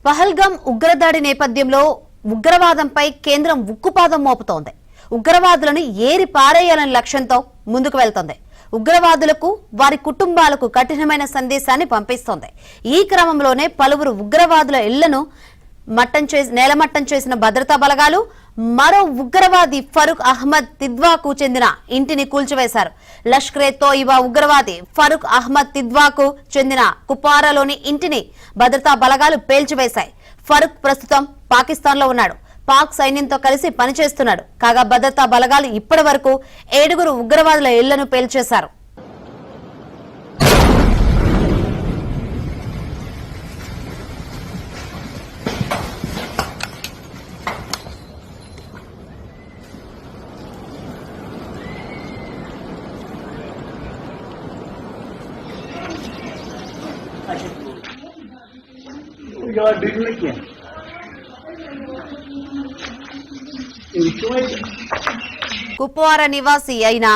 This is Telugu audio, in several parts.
పహల్గాం ఉగ్రదాడి నేపథ్యంలో ఉగ్రవాదంపై కేంద్రం ఉక్కుపాదం మోపుతోంది. ఉగ్రవాదులను ఏరి పారేయాలనే లక్ష్యంతో ముందుకు వెళ్తోంది. ఉగ్రవాదులకు వారి కుటుంబాలకు కఠినమైన పంపిస్తోంది. ఈ క్రమంలోనే పలువురు ఉగ్రవాదుల ఇళ్లను నేలమట్టం చేసిన భద్రతా బలగాలు మరో ఉగ్రవాది ఫరూక్ అహ్మద్ తిద్వాకు చెందిన ఇంటిని కూల్చివేశారు. లష్కరే తోయిబా ఉగ్రవాది ఫరూక్ అహ్మద్ తిద్వాకు చెందిన కుప్వారాలోని ఇంటిని భద్రతా బలగాలు పేల్చివేశాయి. ఫరూక్ ప్రస్తుతం పాకిస్తాన్ లో ఉన్నాడు. పాక్ సైన్యంతో కలిసి పనిచేస్తున్నాడు. కాగా భద్రతా బలగాలు ఇప్పటి వరకు 7 ఉగ్రవాదుల ఇళ్లను పేల్చేశారు. కుప్వారా నివాసి అయిన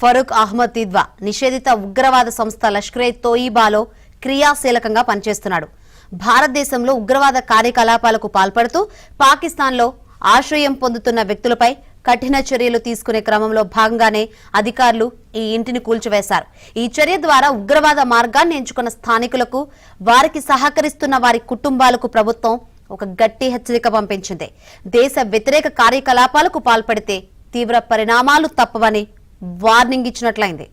ఫరూక్ అహ్మద్ తిద్వా నిషేధిత ఉగ్రవాద సంస్థ లష్కరే తోయిబాలో క్రియాశీలకంగా పనిచేస్తున్నాడు. భారతదేశంలో ఉగ్రవాద కార్యకలాపాలకు పాల్పడుతూ పాకిస్తాన్లో ఆశ్రయం పొందుతున్న వ్యక్తులపై కఠిన చర్యలు తీసుకునే క్రమంలో భాగంగానే అధికారులు ఈ ఇంటిని కూల్చివేశారు. ఈ చర్య ద్వారా ఉగ్రవాద మార్గాన్ని ఎంచుకున్న స్థానికులకు, వారికి సహకరిస్తున్న వారి కుటుంబాలకు ప్రభుత్వం ఒక గట్టి హెచ్చరిక పంపించింది. దేశ వ్యతిరేక కార్యకలాపాలకు పాల్పడితే తీవ్ర పరిణామాలు తప్పవని వార్నింగ్ ఇచ్చినట్లయింది.